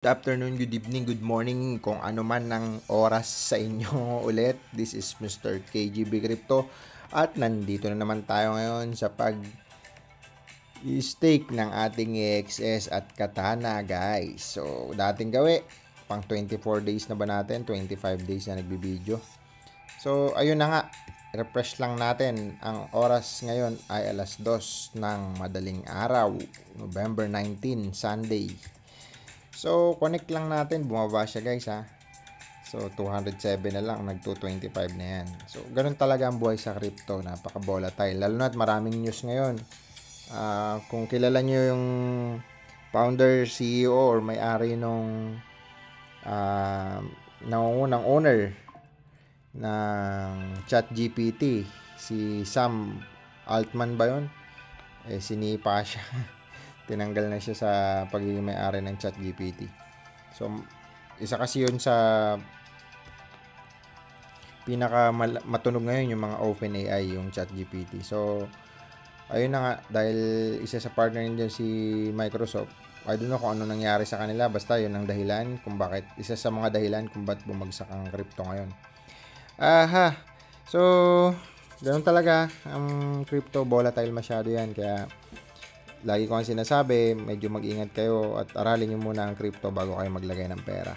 Good afternoon, good evening, good morning, kung ano man ng oras sa inyo ulit. This is Mr. KGB Crypto at nandito na naman tayo ngayon sa pag-stake ng ating EXS at Katana, guys. So, dating gawi, pang 24 days na ba natin? 25 days na nagbibideo. So, ayun na nga, refresh lang natin. Ang oras ngayon ay alas 2 ng madaling araw, November 19, Sunday. So, connect lang natin. Bumaba siya, guys, ha. So, 207 na lang. Nag-225 na yan. So, ganun talaga ang buhay sa crypto. Napaka-volatile. Lalo na at maraming news ngayon. Kung kilala nyo yung founder, CEO, or may-ari nung nangungunang owner ng ChatGPT, si Sam Altman ba yun? Sinipa siya. Tinanggal na siya sa pagiging may-ari ng ChatGPT. So, isa kasi yun sa pinaka matunog ngayon yung mga OpenAI, yung ChatGPT. So, ayun na nga, dahil isa sa partner niya si Microsoft, I don't know kung ano nangyari sa kanila, basta yun ang dahilan kung bakit, isa sa mga dahilan kung bakit bumagsak ang crypto ngayon. So, ganun talaga, ang crypto volatile masyado yan, kaya lagi ko ang sinasabi, medyo mag-ingat kayo at aralin nyo muna ang crypto bago kayo maglagay ng pera.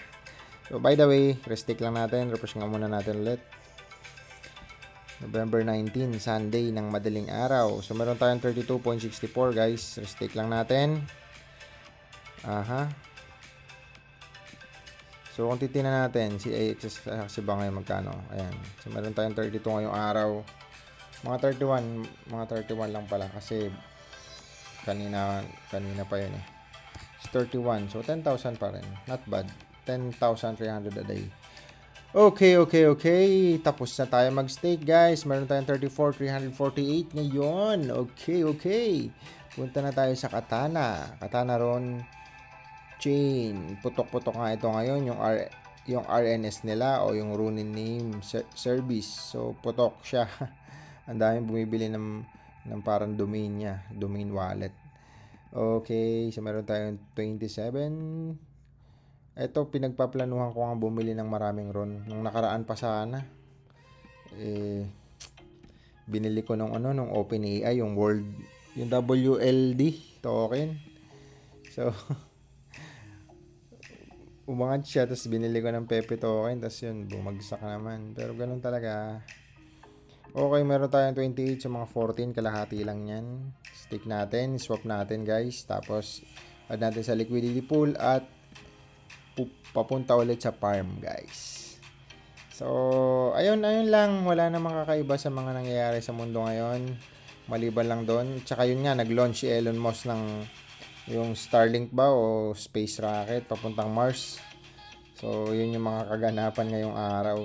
So, by the way, restick lang natin. Refresh nga muna natin ulit. November 19, Sunday ng madaling araw. So, meron tayong 32.64, guys. Restick lang natin. So, kung titignan natin, si AXS kasi ba ngayon magkano? Ayan. So, meron tayong 32 ngayong araw. Mga 31 lang pala kasi kanina pa yun eh. It's 31. So, 10,000 pa rin. Not bad. 10,300 a day. Okay. Tapos na tayo mag-stake, guys. Meron tayong 34,348 ngayon. Okay. Punta na tayo sa Katana. Katana Ron Chain. Putok-putok nga ito ngayon. Yung RNS nila o yung Ronin Name Service. So, putok siya. Ang daming bumibili ng parang domain niya, domain wallet. Okay, so meron tayong 27. Ito, pinagpaplanuhan ko nga bumili ng maraming ron. Nung nakaraan pa sana, binili ko nung OpenAI, yung WLD token. So, umangat siya, tapos binili ko ng Pepe token, tapos yun, bumagsak naman. Pero ganun talaga. Okay, meron tayong 28 sa mga 14, kalahati lang yan. Stick natin, swap natin, guys. Tapos, add natin sa liquidity pool at papunta ulit sa farm, guys. So, ayun lang. Wala namang kakaiba sa mga nangyayari sa mundo ngayon. Maliban lang doon. Tsaka yun nga, nag-launch si Elon Musk ng yung Starlink ba o space rocket papuntang Mars. So, yun yung mga kaganapan ngayong araw.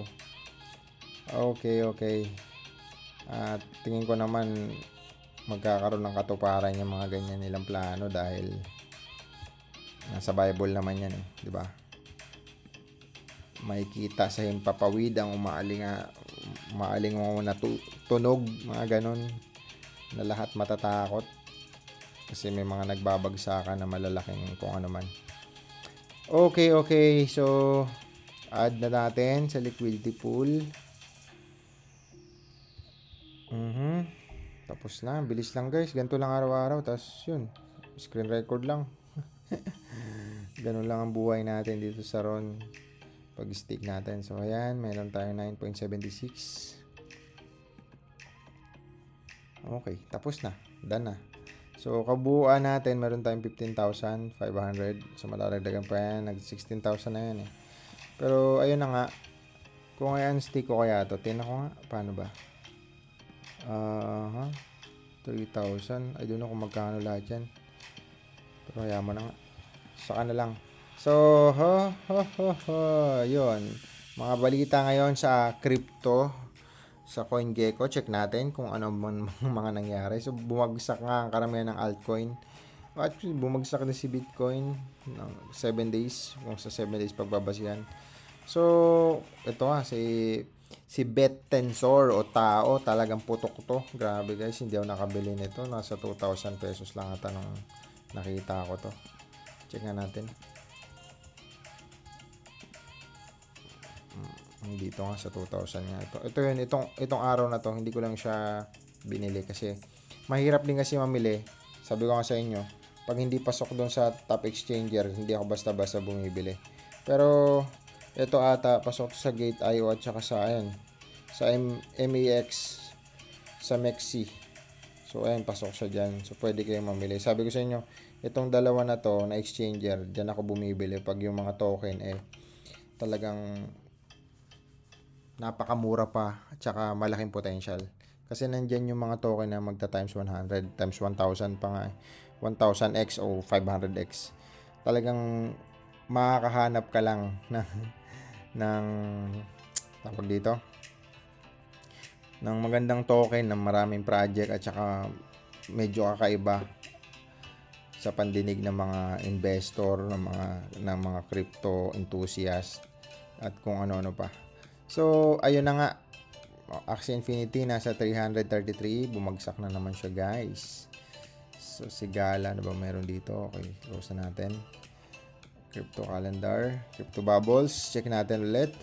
Okay. At tingin ko naman magkakaroon ng katuparan yung mga ganyan nilang plano dahil nasa Bible naman yan eh, di ba? Makikita sa himpapawid ang umaaling na tunog, mga ganon, na lahat matatakot kasi may mga nagbabagsakan na malalaking kung ano man. Okay. So, add na natin sa liquidity pool. Tapos na, bilis lang, guys. Ganito lang araw-araw. Tapos yun, screen record lang. Ganun lang ang buhay natin dito sa Ron pag-stick natin. So ayan, meron tayo 9.76. Okay, tapos na. Done na. So kabuuan natin, meron tayong 15,500. So malalagdagan pa yan. Nag-16,000 na yan eh. Pero ayun na nga. Kung ayan, stick ko kaya to. Tingnan ko nga. Paano ba? 3,000. I don't know kung magkano lahat yan. Pero kaya mo na nga. Saka na lang. So, yun. Mga balita ngayon sa crypto, sa CoinGecko. Check natin kung ano man mga nangyari. So, bumagsak nga ang karamihan ng altcoin. Actually, bumagsak na si Bitcoin ng 7 days. Kung sa 7 days pagbabasihan. So, ito nga, si Bet Tensor o Tao, talagang putok to. Grabe, guys, hindi ako nakabili nito. Nasa 2,000 pesos lang ata nung nakita ko to. Check nga natin. Dito nga sa 2,000 nga. Ito yun, itong araw na to, hindi ko lang siya binili kasi mahirap din kasi mamili. Sabi ko nga sa inyo, pag hindi pasok doon sa top exchanger, hindi ako basta-basta bumibili. Pero ito ata pasok sa Gate.io at saka sa ayan, sa MEX, sa MEXC. So ayan, pasok siya diyan. So pwede kayong mamili. Sabi ko sa inyo, itong dalawa na to na exchanger, diyan ako bumibili pag yung mga token talagang napakamura pa at saka malaking potential. Kasi nandiyan yung mga token na magta times 100, times 1,000 pa nga. 1,000x o 500x. Talagang makakahanap ka lang ng tawag dito, ng magandang token ng maraming project at saka medyo kakaiba sa pandinig ng mga investor, ng mga crypto enthusiast at kung ano-ano pa. So ayun na nga, Axie Infinity nasa 333, bumagsak na naman siya guys. So si Gala, ano ba meron dito? Okay, close na natin. Crypto calendar, crypto bubbles, check natin ulit.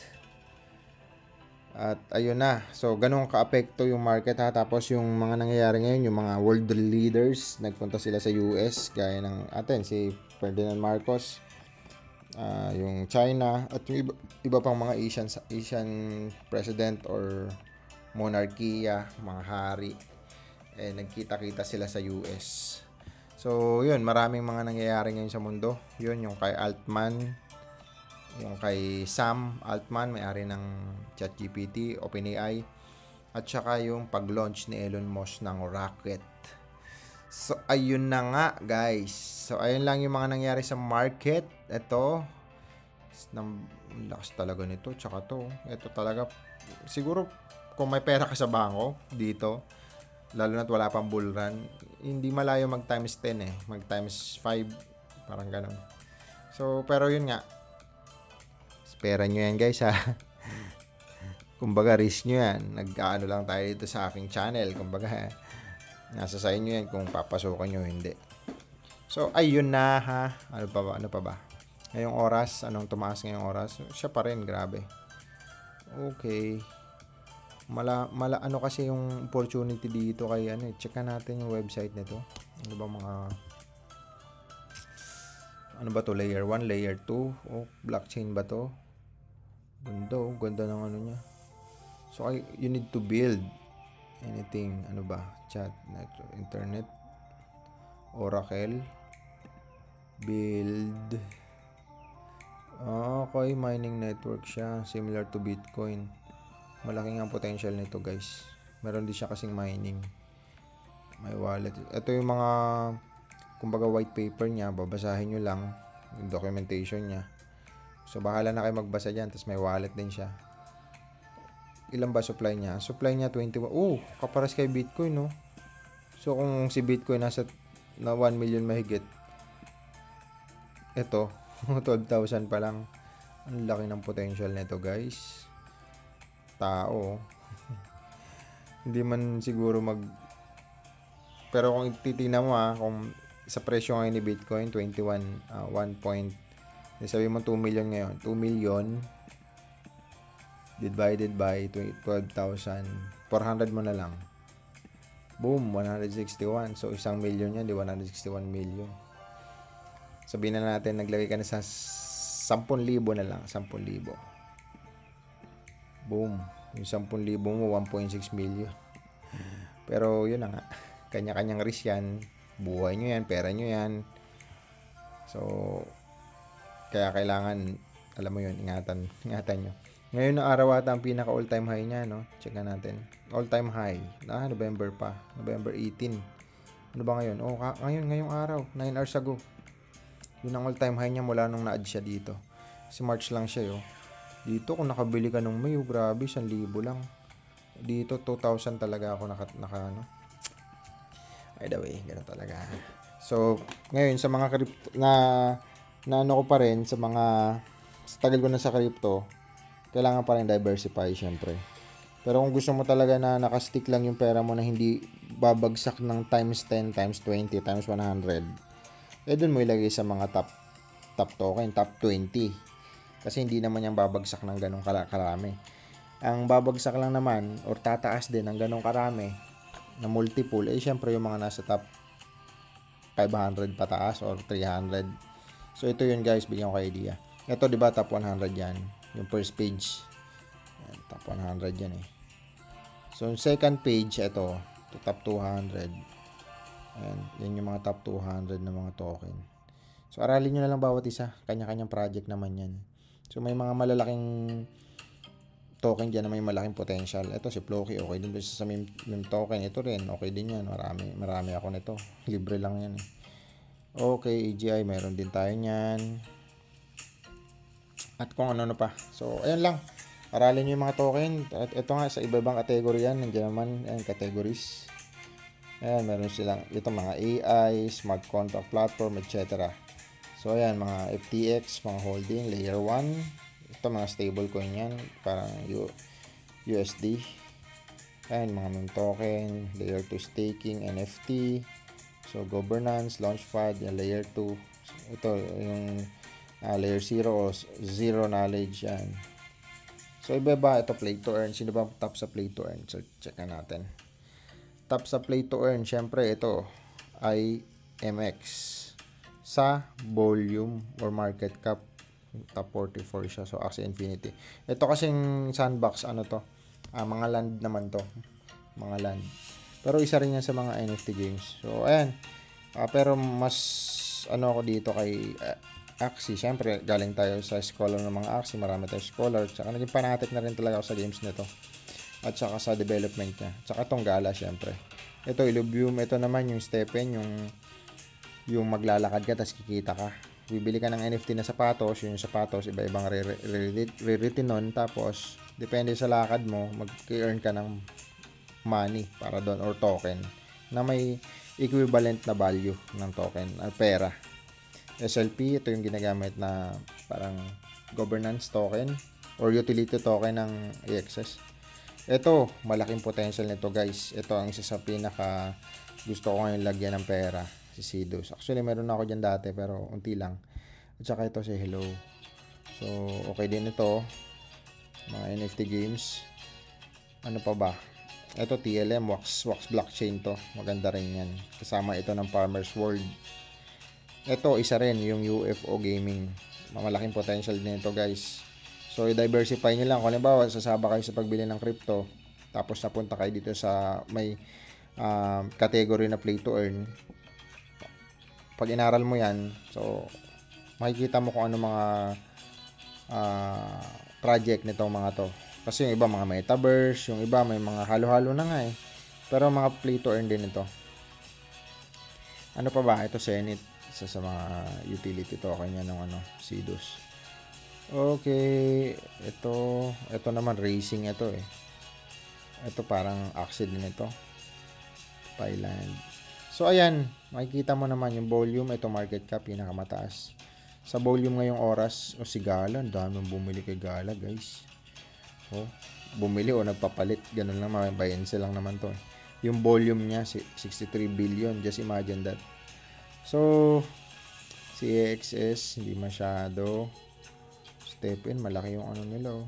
At ayun na. So ganun ka-apekto yung market ha. Tapos yung mga nangyayari ngayon, yung mga world leaders, nagpunta sila sa US gaya ng atin si Ferdinand Marcos, yung China at yung iba pang mga Asian president or monarkiya, mga hari, nagkita-kita sila sa US. So yun, maraming mga nangyayari ngayon sa mundo. Yun, yung kay Altman, yung kay Sam Altman, may-ari ng ChatGPT, OpenAI, at saka yung pag-launch ni Elon Musk ng rocket. So ayun na nga guys. So ayun lang yung mga nangyari sa market. Ito, lakas talaga nito, tsaka to. Ito talaga, siguro kung may pera ka sa bangko dito, lalo na't wala pang bull run, hindi malayo mag times 10 mag times 5, parang ganun. So pero yun nga, pera nyo yan guys ha. Kumbaga risk nyo yan. Nag-ano lang tayo dito sa aking channel. Kumbaga nasa sa inyo yan kung papasukan nyo hindi. So ayun na ha. Ano pa ba? Ngayong oras, anong tumaas ngayong oras? Siya pa rin, grabe. Okay. Ano kasi yung opportunity dito kay check natin yung website nito. Ano ba mga ano ba to? Layer 1, layer 2. Blockchain ba to? Ganda ng ano niya. So you need to build anything, ano ba? Chat, internet, Oracle, build. Okay, mining network siya, similar to Bitcoin. Malaking ang potential nito, guys. Meron din siya kasing mining. May wallet. Ito yung mga kumbaga white paper niya, babasahin nyo lang yung documentation niya. So bahala na kayo magbasa diyan, tapos may wallet din siya. Ilan ba supply niya? Supply niya 21. Kapares kay Bitcoin, no? So kung si Bitcoin nasa 1 million mahigit, ito 12,000 pa lang. Ang laki ng potential nito, guys. Tao. Hindi man siguro pero kung titingnan mo kung sa presyo ngayon ni Bitcoin 21 sabi mo 2 million ngayon, 2 million divided by 12,000, 400 mo na lang, boom, 161. So 1 million yan, di 161 million. Sabihin na natin naglagay ka na sa 10,000 na lang, 10,000, boom, yung 10,000 mo 1.6 million. Pero yun na nga, kanya-kanyang risk yan, buhay nyo yan, pera nyo yan. So kaya kailangan, alam mo yun, ingatan nyo. Ngayon na araw ata ang pinaka all time high niya, no? Check natin. All time high. November pa. November 18. Ano ba ngayon? Ngayong araw. 9 hours ago. Yun ang all time high niya mula nung na-add siya dito. Si March lang siya, Dito kung nakabili ka nung May, grabe, 1,000 lang. Dito 2,000 talaga ako ano. By the way, gano'n talaga. So, ngayon sa mga crypto na ano ko pa rin sa tagal ko na sa crypto, kailangan pa rin diversify syempre. Pero kung gusto mo talaga na nakastick lang yung pera mo na hindi babagsak ng times 10, times 20, times 100, dun mo ilagay sa mga top token, top 20. Kasi hindi naman yan babagsak ng ganong karami. Ang babagsak lang naman or tataas din ng ganong karami na multiple, syempre yung mga nasa top 500 pataas or 300. So, ito yun guys, bigyan ko idea. Ito, di ba, top 100 yan. Yung first page. Yan, top 100 yan eh. So, yung second page, ito, top 200. Ayan, yan yung mga top 200 na mga token. So, aralin nyo na lang bawat isa. Kanya-kanyang project naman yan. So, may mga malalaking token dyan na may malaking potential. Ito, si Floki, okay din sa meme token. Ito rin, okay din yan. Marami ako nito. Libre lang yan eh. Okay, AGI, meron din tayo niyan. At kung ano pa. So, ayan lang. Aralin nyo yung mga token. At ito nga, sa iba-ibang category yan. Nandiyan naman, ayan, categories. Ayan, meron silang, ito mga AI, smart contract platform, etc. So, ayan, mga FTX, mga holding, layer 1. Ito, mga stable coin yan. Parang USD. Ayan, mga meme token, layer 2 staking, NFT. So, governance, launchpad, yan, layer 2. So, ito, yung layer 0 o zero knowledge yan. So, iba ba? Ito, play to earn. Sino ba top sa play to earn? So, check na natin. Top sa play to earn, syempre, ito, ay MX. Sa volume or market cap, top 44 siya. So, Axie Infinity. Ito kasing sandbox, ano to? Mga land naman to. Mga land. Pero isa rin yan sa mga NFT games. So, ayan. Pero mas, ako dito kay Axie. Siyempre, galing tayo sa scholar ng mga Axie. Marami tayo scholar. Tsaka naging fanatic na rin talaga ako sa games nito. At saka sa development niya. Tsaka itong Gala, siyempre. Ito, Illuvium. Ito naman yung Stepen. Yung maglalakad ka, tapos kikita ka. Bibili ka ng NFT na sapatos. Yung sapatos, iba-ibang rarity nun. Tapos, depende sa lakad mo, mag-earn ka ng money para doon or token na may equivalent na value ng token or pera. SLP, ito yung ginagamit na parang governance token or utility token ng AXS. Ito, malaking potential nito guys. Ito ang isa sa pinaka gusto ko ngayon lagyan ng pera, si Sidus. Actually, meron ako dyan dati pero unti lang. At saka ito si Hello. So, okay din ito. Mga NFT games. Ano pa ba? Ito TLM, Wax blockchain to. Maganda rin yan. Kasama ito ng Farmers World. Ito, isa rin, yung UFO gaming. Malaking potential din ito guys. So, i-diversify nyo lang. Kung halimbawa, sasaba kayo sa pagbili ng crypto. Tapos, napunta kayo dito sa may category na play to earn. Pag inaral mo yan, so, makikita mo kung ano mga project nitong mga to. Kasi yung iba mga metaverse, yung iba may mga halo-halo na nga eh. Pero mga play to earn din ito. Ano pa ba? Ito Zenith. Isa sa mga utility token niya ng Sidus. Okay. Ito naman racing ito eh. Ito parang Axie din ito. Thailand. So ayan, makikita mo naman yung volume. Ito market cap, pinakamataas. Sa volume ngayong oras, si Gala, ang daming bumili kay Gala guys. Bumili o nagpapalit, ganun lang, mabayanse lang naman to. Yung volume niya 63 billion, just imagine that. So si AXS hindi masyado. Stepin, malaki yung nila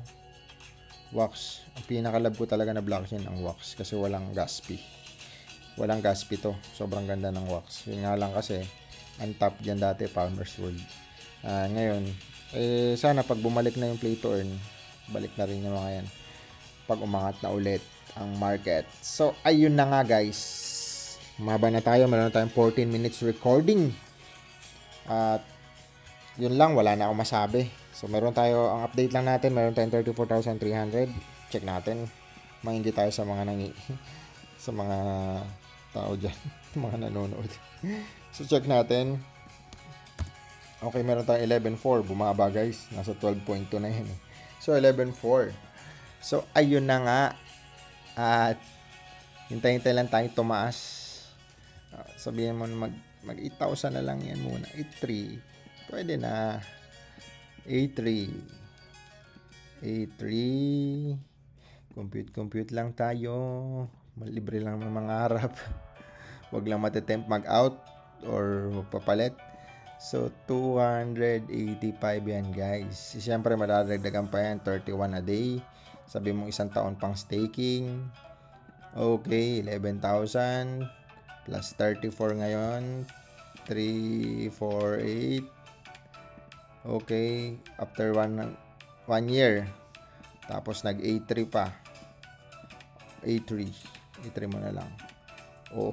Wax, ang pinakalab ko talaga na blockchain ang Wax kasi walang gas fee. Walang gas fee to, sobrang ganda ng Wax. Yun nga lang kasi ang top dyan dati Farmers World. Ngayon sana pag bumalik na yung play to earn, balik na rin yung mga yan pag umangat na ulit ang market. So, ayun na nga guys. Mahaba na tayo. Meron na tayong 14 minutes recording. At yun lang. Wala na akong masabi. So, meron tayo, ang update lang natin, meron tayong 34,300. Check natin. Mainggit tayo sa mga sa mga tao dyan. Mga nanonood. So, check natin. Okay, meron tayong 11.4. Bumaba guys. Nasa 12.2 na yan. So, 11.4. So, ayun na nga. At, hintay-hintay lang tayong tumaas. Sabihin mo na mag 8,000 na lang yan muna. 8.3. Pwede na. 8.3. 8.3. Compute lang tayo. Libre lang ng mga harap. Huwag lang matitempt mag-out or magpapalit. So, 285 yan guys. Siyempre, madadagdagan pa yan. 31 a day. Sabi mo isang taon pang staking. Okay, 11,000 plus 34 ngayon. 348. Okay, after one year. Tapos nag A3 pa. A3 mo na lang. Oh.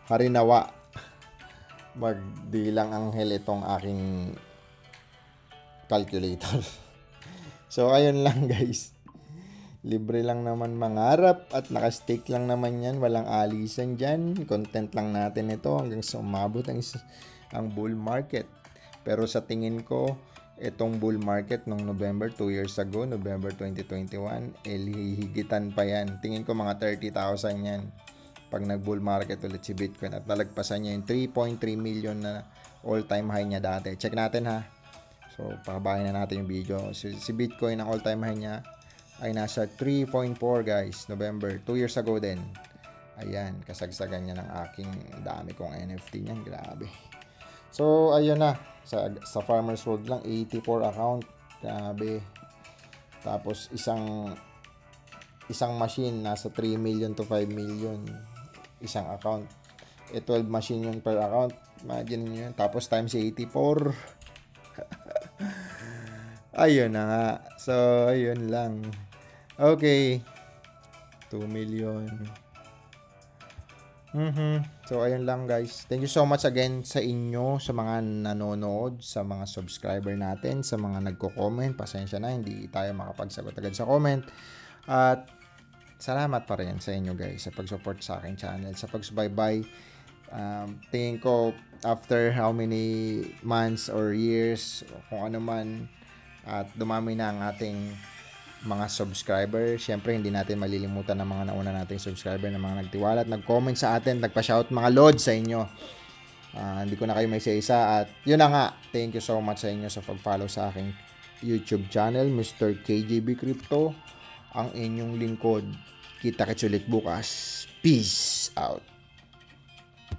Harinawa. Magdilang anghel itong aking calculator. So, ayun lang guys. Libre lang naman mangarap at nakastake lang naman yan. Walang alisan dyan. Content lang natin ito hanggang sa umabot ang bull market. Pero sa tingin ko, itong bull market nung November 2 years ago, November 2021, hihigitan pa yan. Tingin ko mga 30,000 yan pag nag-bull market ulit si Bitcoin at nalagpasan niya yung 3.3 million na all-time high niya dati. Check natin ha. So, pabahin na natin yung video. Si Bitcoin, ang all-time high niya ay nasa 3.4 guys, November, 2 years ago din. Ayan, kasagsagan niya ng aking dami kong NFT niyan. Grabe. So, ayun na. Sa Farmers World lang, 84 account. Grabe. Tapos, isang machine, nasa 3 million to 5 million. Isang account. 12 machine yun per account. Imagine nyo yun. Tapos, times 84. Ayun na nga. So, ayun lang. Okay. 2 million. So, ayun lang guys. Thank you so much again sa inyo, sa mga nanonood, sa mga subscriber natin, sa mga nagko-comment. Pasensya na, hindi tayo makapagsagot agad sa comment. At salamat pa rin sa inyo guys sa pag-support sa aking channel, sa pagsubaybay. Tingin ko after how many months or years, kung ano man, at dumami na ang ating mga subscriber. Siyempre, hindi natin malilimutan ng mga nauna nating subscriber na mga nagtiwala at nag-comment sa atin, nagpa-shout mga lord sa inyo. Hindi ko na kayo may isa-isa at yun na nga. Thank you so much sa inyo sa pag-follow sa aking YouTube channel, Mr. KJB Crypto, ang inyong lingkod. Kita-kits ulit bukas. Peace out.